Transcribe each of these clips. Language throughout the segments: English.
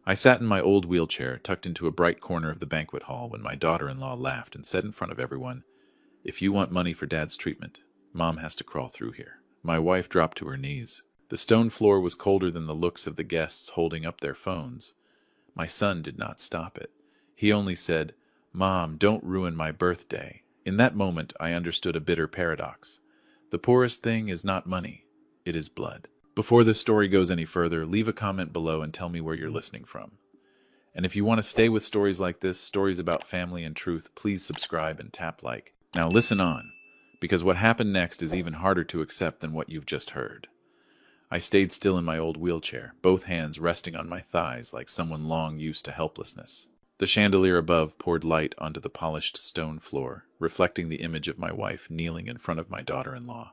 I sat in my old wheelchair, tucked into a bright corner of the banquet hall, when my daughter-in-law laughed and said in front of everyone, "If you want money for Dad's treatment, Mom has to crawl through here." My wife dropped to her knees. The stone floor was colder than the looks of the guests holding up their phones. My son did not stop it. He only said, "Mom, don't ruin my birthday." In that moment, I understood a bitter paradox. The poorest thing is not money, it is blood. Before this story goes any further, leave a comment below and tell me where you're listening from. And if you want to stay with stories like this, stories about family and truth, please subscribe and tap like. Now listen on, because what happened next is even harder to accept than what you've just heard. I stayed still in my old wheelchair, both hands resting on my thighs like someone long used to helplessness. The chandelier above poured light onto the polished stone floor, reflecting the image of my wife kneeling in front of my daughter-in-law.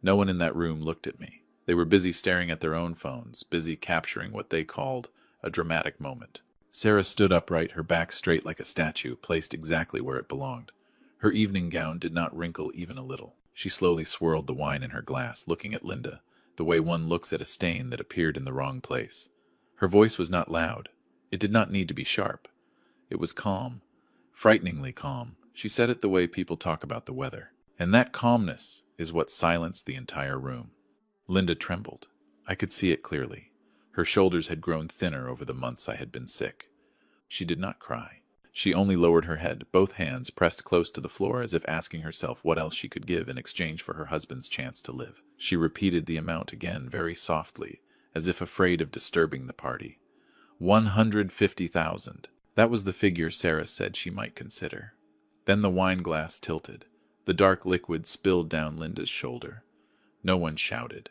No one in that room looked at me. They were busy staring at their own phones, busy capturing what they called a dramatic moment. Sarah stood upright, her back straight like a statue, placed exactly where it belonged. Her evening gown did not wrinkle even a little. She slowly swirled the wine in her glass, looking at Linda, the way one looks at a stain that appeared in the wrong place. Her voice was not loud. It did not need to be sharp. It was calm, frighteningly calm. She said it the way people talk about the weather. And that calmness is what silenced the entire room. Linda trembled. I could see it clearly. Her shoulders had grown thinner over the months I had been sick. She did not cry. She only lowered her head, both hands pressed close to the floor as if asking herself what else she could give in exchange for her husband's chance to live. She repeated the amount again very softly, as if afraid of disturbing the party. 150,000. That was the figure Sarah said she might consider. Then the wine glass tilted. The dark liquid spilled down Linda's shoulder. No one shouted.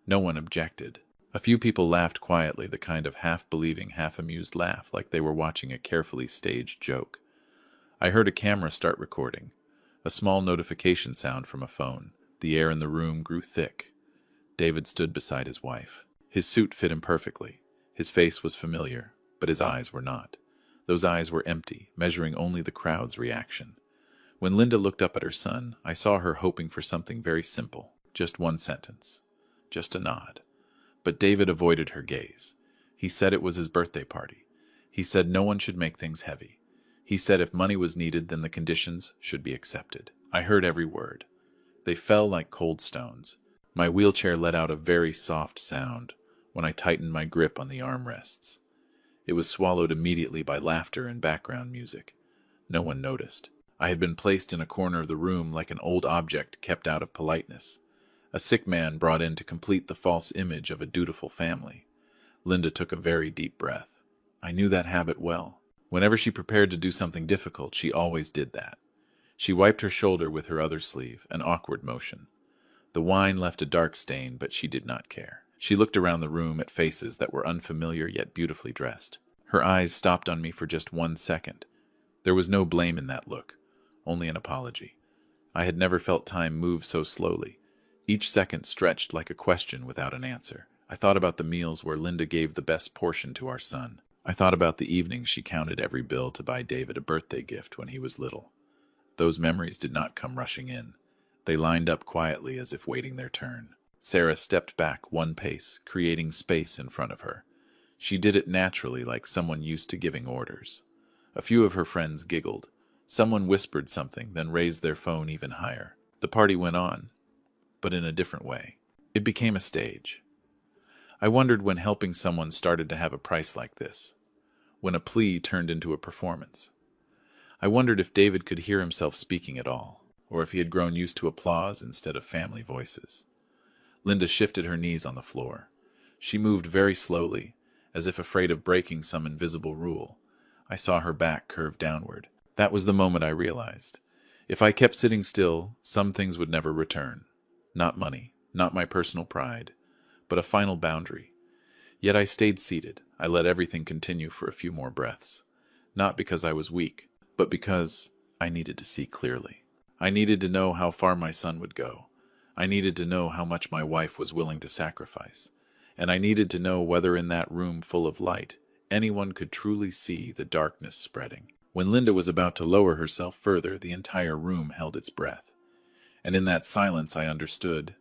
No one objected. A few people laughed quietly, the kind of half-believing, half-amused laugh, like they were watching a carefully staged joke. I heard a camera start recording. A small notification sound from a phone. The air in the room grew thick. David stood beside his wife. His suit fit him perfectly. His face was familiar, but his eyes were not. Those eyes were empty, measuring only the crowd's reaction. When Linda looked up at her son, I saw her hoping for something very simple. Just one sentence. Just a nod. But David avoided her gaze. He said it was his birthday party. He said no one should make things heavy. He said if money was needed, then the conditions should be accepted. I heard every word. They fell like cold stones. My wheelchair let out a very soft sound when I tightened my grip on the armrests. It was swallowed immediately by laughter and background music. No one noticed. I had been placed in a corner of the room like an old object kept out of politeness. A sick man brought in to complete the false image of a dutiful family. Linda took a very deep breath. I knew that habit well. Whenever she prepared to do something difficult, she always did that. She wiped her shoulder with her other sleeve, an awkward motion. The wine left a dark stain, but she did not care. She looked around the room at faces that were unfamiliar yet beautifully dressed. Her eyes stopped on me for just 1 second. There was no blame in that look, only an apology. I had never felt time move so slowly. Each second stretched like a question without an answer. I thought about the meals where Linda gave the best portion to our son. I thought about the evenings she counted every bill to buy David a birthday gift when he was little. Those memories did not come rushing in. They lined up quietly as if waiting their turn. Sarah stepped back 1 pace, creating space in front of her. She did it naturally, like someone used to giving orders. A few of her friends giggled. Someone whispered something, then raised their phone even higher. The party went on, but in a different way. It became a stage. I wondered when helping someone started to have a price like this, when a plea turned into a performance. I wondered if David could hear himself speaking at all, or if he had grown used to applause instead of family voices. Linda shifted her knees on the floor. She moved very slowly, as if afraid of breaking some invisible rule. I saw her back curve downward. That was the moment I realized. If I kept sitting still, some things would never return. Not money, not my personal pride, but a final boundary. Yet I stayed seated. I let everything continue for a few more breaths. Not because I was weak, but because I needed to see clearly. I needed to know how far my son would go. I needed to know how much my wife was willing to sacrifice. And I needed to know whether in that room full of light, anyone could truly see the darkness spreading. When Linda was about to lower herself further, the entire room held its breath. And in that silence I understood.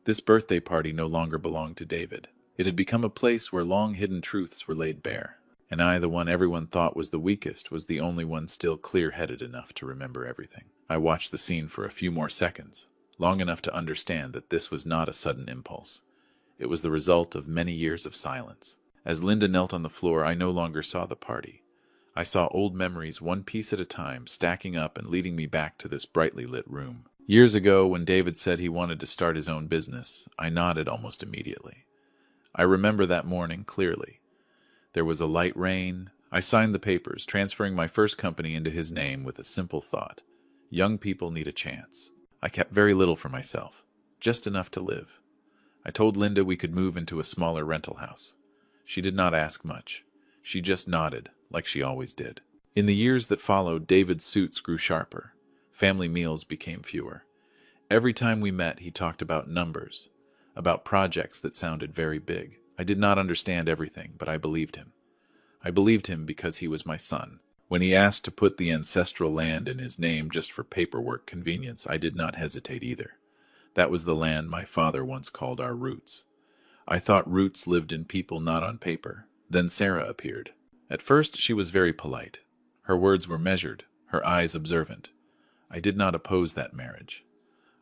This birthday party no longer belonged to David. It had become a place where long-hidden truths were laid bare. And I, the one everyone thought was the weakest, was the only one still clear-headed enough to remember everything. I watched the scene for a few more seconds, long enough to understand that this was not a sudden impulse. It was the result of many years of silence. As Linda knelt on the floor, I no longer saw the party. I saw old memories one piece at a time, stacking up and leading me back to this brightly lit room. Years ago, when David said he wanted to start his own business, I nodded almost immediately. I remember that morning clearly. There was a light rain. I signed the papers, transferring my first company into his name with a simple thought. Young people need a chance. I kept very little for myself, just enough to live. I told Linda we could move into a smaller rental house. She did not ask much. She just nodded, like she always did. In the years that followed, David's suits grew sharper. Family meals became fewer. Every time we met, he talked about numbers, about projects that sounded very big. I did not understand everything, but I believed him. I believed him because he was my son. When he asked to put the ancestral land in his name just for paperwork convenience, I did not hesitate either. That was the land my father once called our roots. I thought roots lived in people, not on paper. Then Sarah appeared. At first she was very polite. Her words were measured, her eyes observant. I did not oppose that marriage.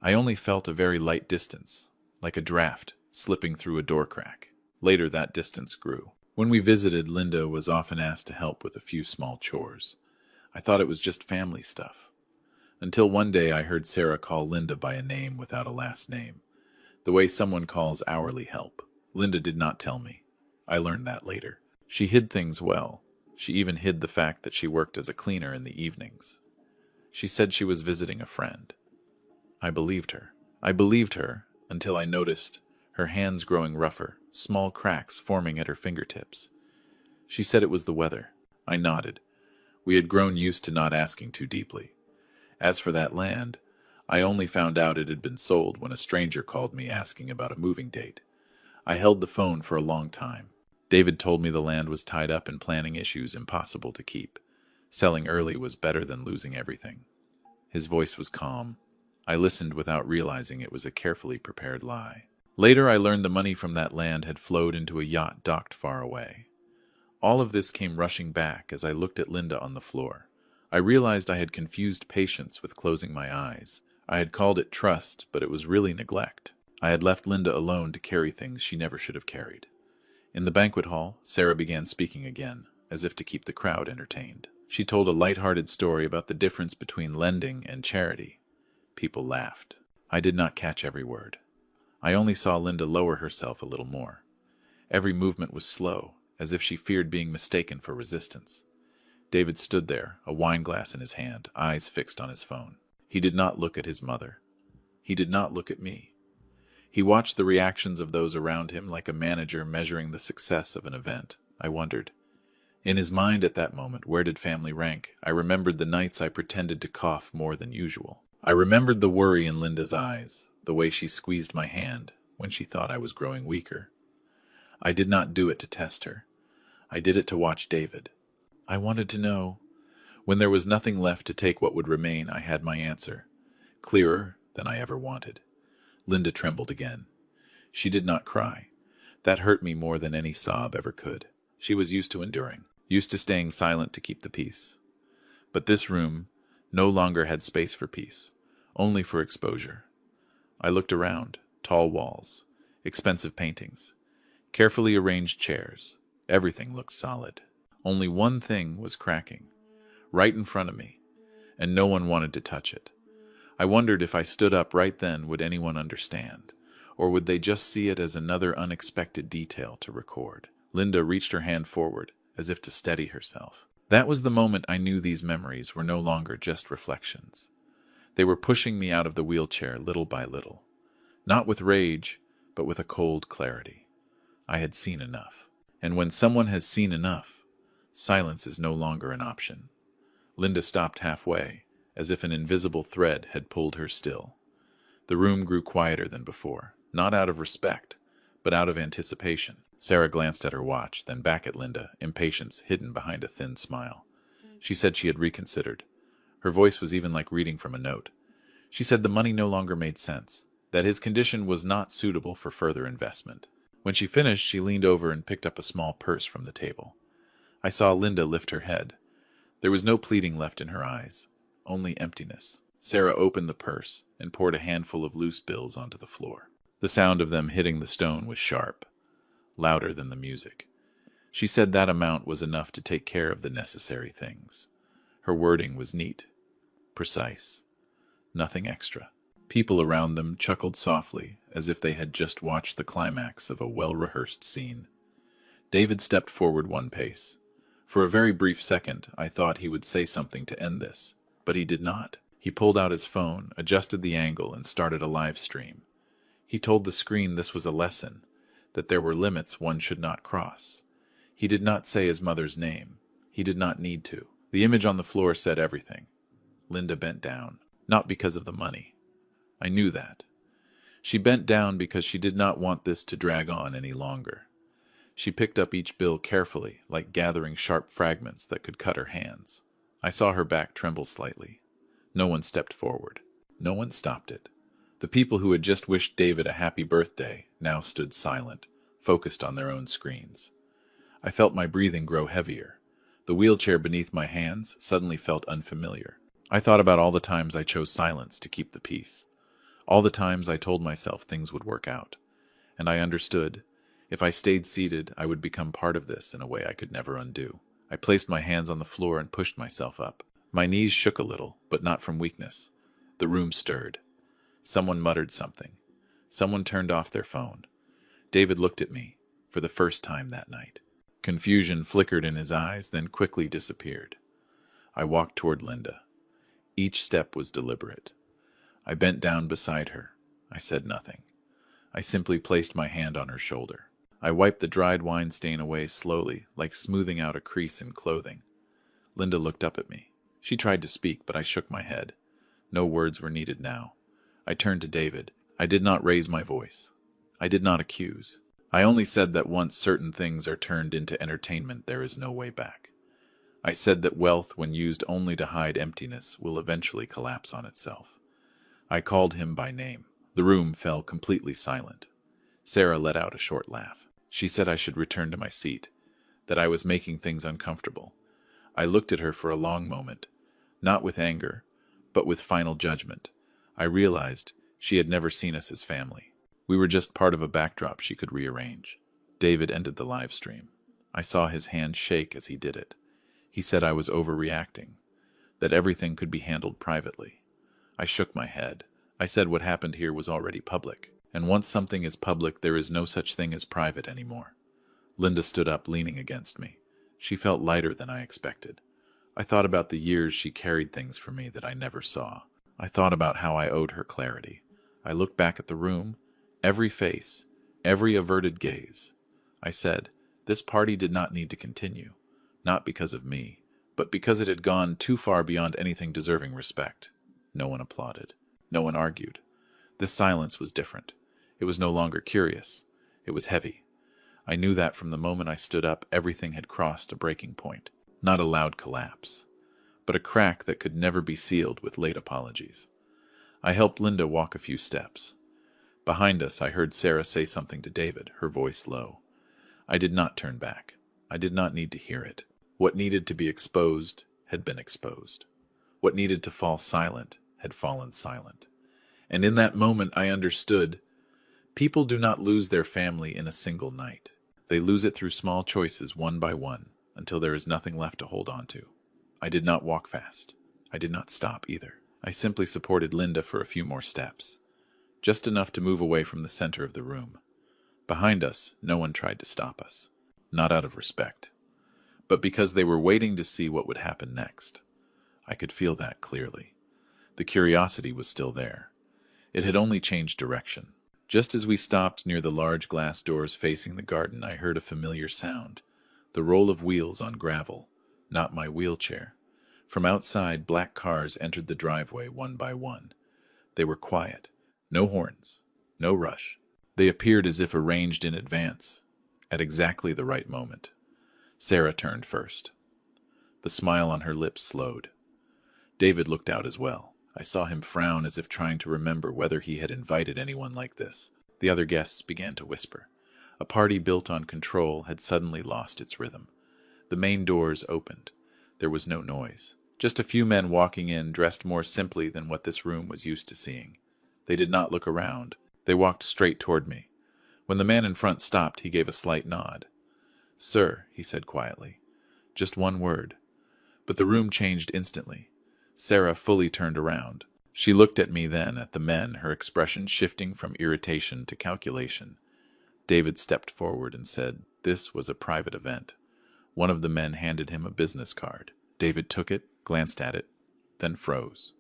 I only felt a very light distance, like a draft slipping through a door crack. Later that distance grew. When we visited, Linda was often asked to help with a few small chores. I thought it was just family stuff. Until one day I heard Sarah call Linda by a name without a last name, the way someone calls hourly help. Linda did not tell me. I learned that later. She hid things well. She even hid the fact that she worked as a cleaner in the evenings. She said she was visiting a friend. I believed her. I believed her until I noticed her hands growing rougher, small cracks forming at her fingertips. She said it was the weather. I nodded. We had grown used to not asking too deeply. As for that land, I only found out it had been sold when a stranger called me asking about a moving date. I held the phone for a long time. David told me the land was tied up in planning issues impossible to keep. Selling early was better than losing everything. His voice was calm. I listened without realizing it was a carefully prepared lie. Later I learned the money from that land had flowed into a yacht docked far away. All of this came rushing back as I looked at Linda on the floor. I realized I had confused patience with closing my eyes. I had called it trust, but it was really neglect. I had left Linda alone to carry things she never should have carried. In the banquet hall, Sarah began speaking again, as if to keep the crowd entertained. She told a light-hearted story about the difference between lending and charity. People laughed. I did not catch every word. I only saw Linda lower herself a little more. Every movement was slow, as if she feared being mistaken for resistance. David stood there, a wineglass in his hand, eyes fixed on his phone. He did not look at his mother. He did not look at me. He watched the reactions of those around him like a manager measuring the success of an event. I wondered. In his mind at that moment, where did family rank? I remembered the nights I pretended to cough more than usual. I remembered the worry in Linda's eyes, the way she squeezed my hand when she thought I was growing weaker. I did not do it to test her. I did it to watch David. I wanted to know. When there was nothing left to take what would remain, I had my answer, clearer than I ever wanted. Linda trembled again. She did not cry. That hurt me more than any sob ever could. She was used to enduring, used to staying silent to keep the peace. But this room no longer had space for peace, only for exposure. I looked around. Tall walls, expensive paintings, carefully arranged chairs. Everything looked solid. Only one thing was cracking, right in front of me, and no one wanted to touch it. I wondered if I stood up right then, would anyone understand, or would they just see it as another unexpected detail to record? Linda reached her hand forward, as if to steady herself. That was the moment I knew these memories were no longer just reflections. They were pushing me out of the wheelchair little by little, not with rage, but with a cold clarity. I had seen enough. And when someone has seen enough, silence is no longer an option. Linda stopped halfway, as if an invisible thread had pulled her still. The room grew quieter than before, not out of respect, but out of anticipation. Sarah glanced at her watch, then back at Linda, impatience hidden behind a thin smile. She said she had reconsidered. Her voice was even like reading from a note. She said the money no longer made sense, that his condition was not suitable for further investment. When she finished, she leaned over and picked up a small purse from the table. I saw Linda lift her head. There was no pleading left in her eyes, only emptiness. Sarah opened the purse and poured a handful of loose bills onto the floor. The sound of them hitting the stone was sharp, louder than the music. She said that amount was enough to take care of the necessary things. Her wording was neat, precise, nothing extra. People around them chuckled softly, as if they had just watched the climax of a well-rehearsed scene. David stepped forward one pace. For a very brief second, I thought he would say something to end this, but he did not. He pulled out his phone, adjusted the angle, and started a live stream. He told the screen this was a lesson, that there were limits one should not cross. He did not say his mother's name. He did not need to. The image on the floor said everything. Linda bent down, not because of the money. I knew that. She bent down because she did not want this to drag on any longer. She picked up each bill carefully, like gathering sharp fragments that could cut her hands. I saw her back tremble slightly. No one stepped forward. No one stopped it. The people who had just wished David a happy birthday now stood silent, focused on their own screens. I felt my breathing grow heavier. The wheelchair beneath my hands suddenly felt unfamiliar. I thought about all the times I chose silence to keep the peace. All the times I told myself things would work out. And I understood. If I stayed seated, I would become part of this in a way I could never undo. I placed my hands on the floor and pushed myself up. My knees shook a little, but not from weakness. The room stirred. Someone muttered something. Someone turned off their phone. David looked at me, for the first time that night. Confusion flickered in his eyes, then quickly disappeared. I walked toward Linda. Each step was deliberate. I bent down beside her. I said nothing. I simply placed my hand on her shoulder. I wiped the dried wine stain away slowly, like smoothing out a crease in clothing. Linda looked up at me. She tried to speak, but I shook my head. No words were needed now. I turned to David. I did not raise my voice. I did not accuse. I only said that once certain things are turned into entertainment, there is no way back. I said that wealth, when used only to hide emptiness, will eventually collapse on itself. I called him by name. The room fell completely silent. Sarah let out a short laugh. She said I should return to my seat, that I was making things uncomfortable. I looked at her for a long moment, not with anger, but with final judgment. I realized she had never seen us as family. We were just part of a backdrop she could rearrange. David ended the live stream. I saw his hand shake as he did it. He said I was overreacting, that everything could be handled privately. I shook my head. I said what happened here was already public, and once something is public, there is no such thing as private anymore. Linda stood up, leaning against me. She felt lighter than I expected. I thought about the years she carried things for me that I never saw. I thought about how I owed her clarity. I looked back at the room, every face, every averted gaze. I said, this party did not need to continue, not because of me, but because it had gone too far beyond anything deserving respect. No one applauded. No one argued. This silence was different. It was no longer curious. It was heavy. I knew that from the moment I stood up, everything had crossed a breaking point. Not a loud collapse, but a crack that could never be sealed with late apologies. I helped Linda walk a few steps. Behind us, I heard Sarah say something to David, her voice low. I did not turn back. I did not need to hear it. What needed to be exposed had been exposed. What needed to fall silent had fallen silent. And in that moment I understood, people do not lose their family in a single night. They lose it through small choices, one by one, until there is nothing left to hold on to. I did not walk fast. I did not stop either. I simply supported Linda for a few more steps, just enough to move away from the center of the room. Behind us, no one tried to stop us, not out of respect, but because they were waiting to see what would happen next. I could feel that clearly. The curiosity was still there. It had only changed direction. Just as we stopped near the large glass doors facing the garden, I heard a familiar sound, the roll of wheels on gravel, not my wheelchair. From outside, black cars entered the driveway one by one. They were quiet. No horns. No rush. They appeared as if arranged in advance, at exactly the right moment. Sarah turned first. The smile on her lips slowed. David looked out as well. I saw him frown as if trying to remember whether he had invited anyone like this. The other guests began to whisper. A party built on control had suddenly lost its rhythm. The main doors opened. There was no noise. Just a few men walking in, dressed more simply than what this room was used to seeing. They did not look around. They walked straight toward me. When the man in front stopped, he gave a slight nod. "Sir," he said quietly. "Just one word." But the room changed instantly. Sarah fully turned around. She looked at me then, at the men, her expression shifting from irritation to calculation. David stepped forward and said this was a private event. One of the men handed him a business card. David took it, glanced at it, then froze.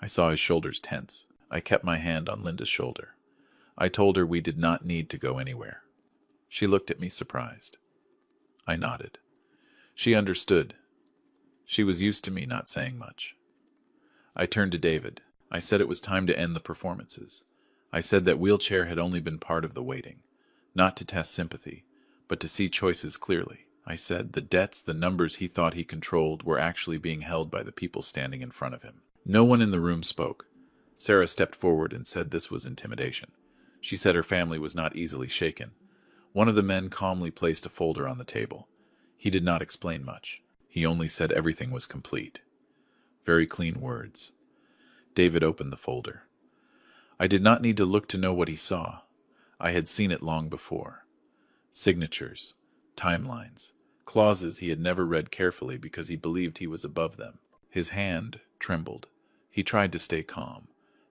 I saw his shoulders tense. I kept my hand on Linda's shoulder. I told her we did not need to go anywhere. She looked at me surprised. I nodded. She understood. She was used to me not saying much. I turned to David. I said it was time to end the performances. I said that wheelchair had only been part of the waiting, not to test sympathy, but to see choices clearly. I said the debts, the numbers he thought he controlled, were actually being held by the people standing in front of him. No one in the room spoke. Sarah stepped forward and said this was intimidation. She said her family was not easily shaken. One of the men calmly placed a folder on the table. He did not explain much. He only said everything was complete. Very clean words. David opened the folder. I did not need to look to know what he saw. I had seen it long before. Signatures, timelines, clauses he had never read carefully because he believed he was above them. His hand trembled. He tried to stay calm.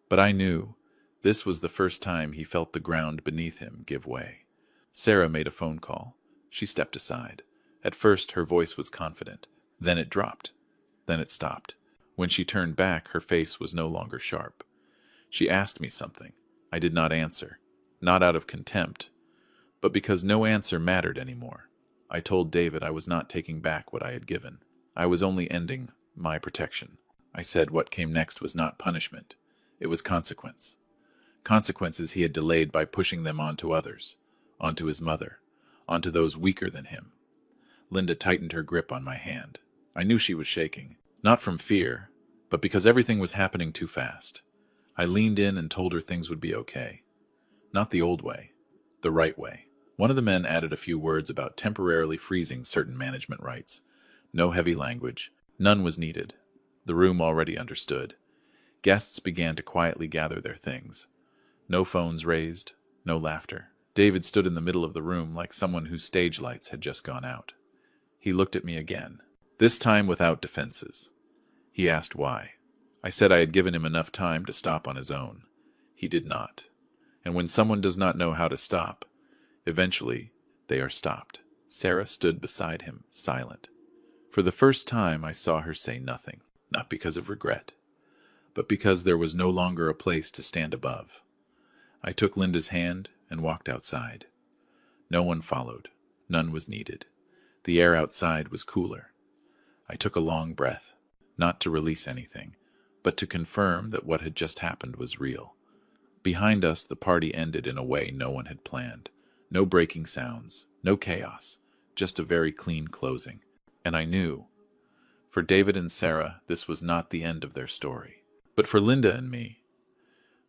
But I knew this was the first time he felt the ground beneath him give way. Sarah made a phone call. She stepped aside. At first her voice was confident. Then it dropped. Then it stopped. When she turned back, her face was no longer sharp. She asked me something. I did not answer. Not out of contempt, but because no answer mattered anymore. I told David I was not taking back what I had given. I was only ending my protection. I said what came next was not punishment. It was consequence. Consequences he had delayed by pushing them onto others, onto his mother, onto those weaker than him. Linda tightened her grip on my hand. I knew she was shaking, not from fear, but because everything was happening too fast. I leaned in and told her things would be okay. Not the old way, the right way. One of the men added a few words about temporarily freezing certain management rights. No heavy language. None was needed. The room already understood. Guests began to quietly gather their things. No phones raised, no laughter. David stood in the middle of the room like someone whose stage lights had just gone out. He looked at me again, this time without defenses. He asked why. I said I had given him enough time to stop on his own. He did not. And when someone does not know how to stop, eventually they are stopped. Sarah stood beside him, silent. For the first time I saw her say nothing, not because of regret, but because there was no longer a place to stand above. I took Linda's hand and walked outside. No one followed. None was needed. The air outside was cooler. I took a long breath, not to release anything, but to confirm that what had just happened was real. Behind us, the party ended in a way no one had planned. No breaking sounds, no chaos, just a very clean closing. And I knew, for David and Sarah, this was not the end of their story. But for Linda and me,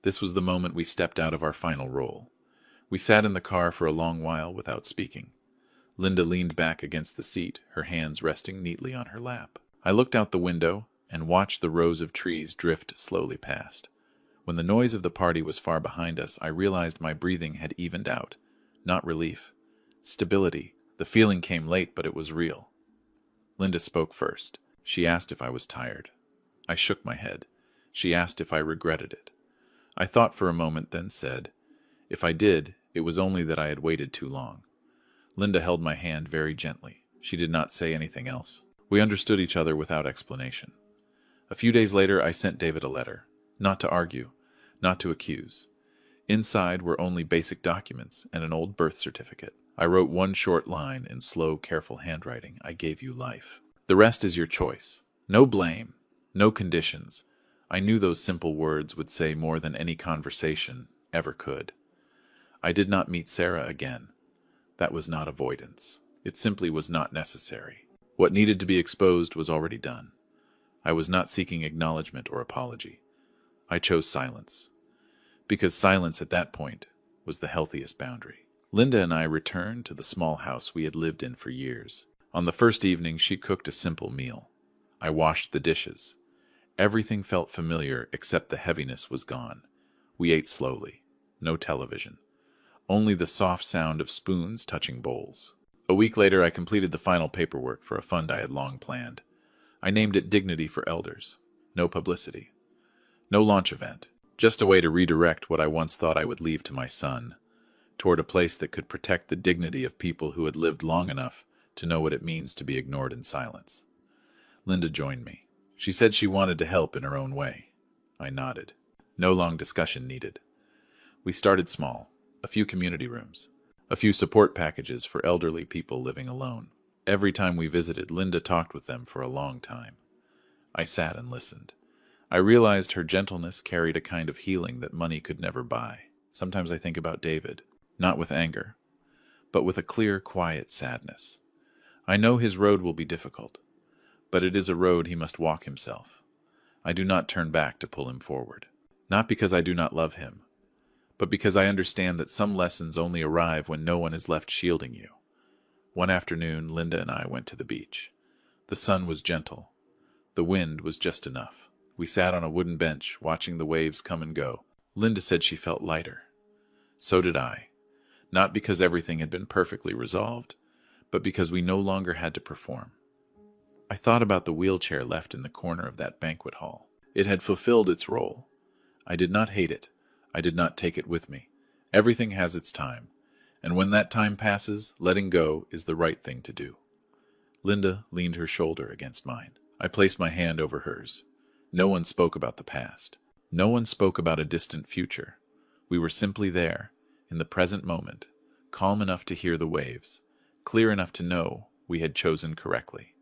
this was the moment we stepped out of our final role. We sat in the car for a long while without speaking. Linda leaned back against the seat, her hands resting neatly on her lap. I looked out the window and watched the rows of trees drift slowly past. When the noise of the party was far behind us, I realized my breathing had evened out. Not relief. Stability. The feeling came late, but it was real. Linda spoke first. She asked if I was tired. I shook my head. She asked if I regretted it. I thought for a moment, then said, if I did, it was only that I had waited too long. Linda held my hand very gently. She did not say anything else. We understood each other without explanation. A few days later, I sent David a letter. Not to argue, not to accuse. Inside were only basic documents and an old birth certificate. I wrote one short line in slow, careful handwriting. I gave you life. The rest is your choice. No blame, no conditions. I knew those simple words would say more than any conversation ever could. I did not meet Sarah again. That was not avoidance. It simply was not necessary. What needed to be exposed was already done. I was not seeking acknowledgement or apology. I chose silence, because silence at that point was the healthiest boundary. Linda and I returned to the small house we had lived in for years. On the first evening, she cooked a simple meal. I washed the dishes. Everything felt familiar except the heaviness was gone. We ate slowly. No television. Only the soft sound of spoons touching bowls. A week later, I completed the final paperwork for a fund I had long planned. I named it Dignity for Elders. No publicity. No launch event. Just a way to redirect what I once thought I would leave to my son, toward a place that could protect the dignity of people who had lived long enough to know what it means to be ignored in silence. Linda joined me. She said she wanted to help in her own way. I nodded. No long discussion needed. We started small. A few community rooms. A few support packages for elderly people living alone. Every time we visited, Linda talked with them for a long time. I sat and listened. I realized her gentleness carried a kind of healing that money could never buy. Sometimes I think about David, not with anger, but with a clear, quiet sadness. I know his road will be difficult, but it is a road he must walk himself. I do not turn back to pull him forward. Not because I do not love him, but because I understand that some lessons only arrive when no one is left shielding you. One afternoon, Linda and I went to the beach. The sun was gentle. The wind was just enough. We sat on a wooden bench, watching the waves come and go. Linda said she felt lighter. So did I. Not because everything had been perfectly resolved, but because we no longer had to perform. I thought about the wheelchair left in the corner of that banquet hall. It had fulfilled its role. I did not hate it. I did not take it with me. Everything has its time, and when that time passes, letting go is the right thing to do. Linda leaned her shoulder against mine. I placed my hand over hers. No one spoke about the past. No one spoke about a distant future. We were simply there, in the present moment, calm enough to hear the waves, clear enough to know we had chosen correctly.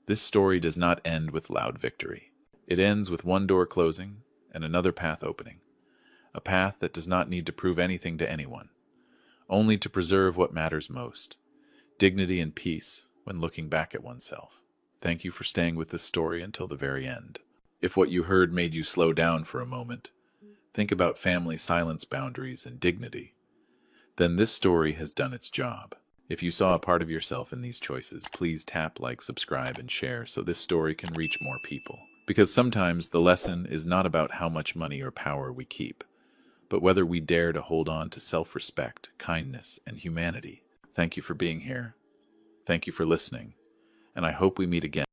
This story does not end with loud victory. It ends with one door closing and another path opening. A path that does not need to prove anything to anyone, only to preserve what matters most, dignity and peace when looking back at oneself. Thank you for staying with this story until the very end. If what you heard made you slow down for a moment, think about family silence boundaries and dignity, then this story has done its job. If you saw a part of yourself in these choices, please tap like, subscribe, and share so this story can reach more people. Because sometimes the lesson is not about how much money or power we keep, but whether we dare to hold on to self-respect, kindness, and humanity. Thank you for being here. Thank you for listening, and I hope we meet again.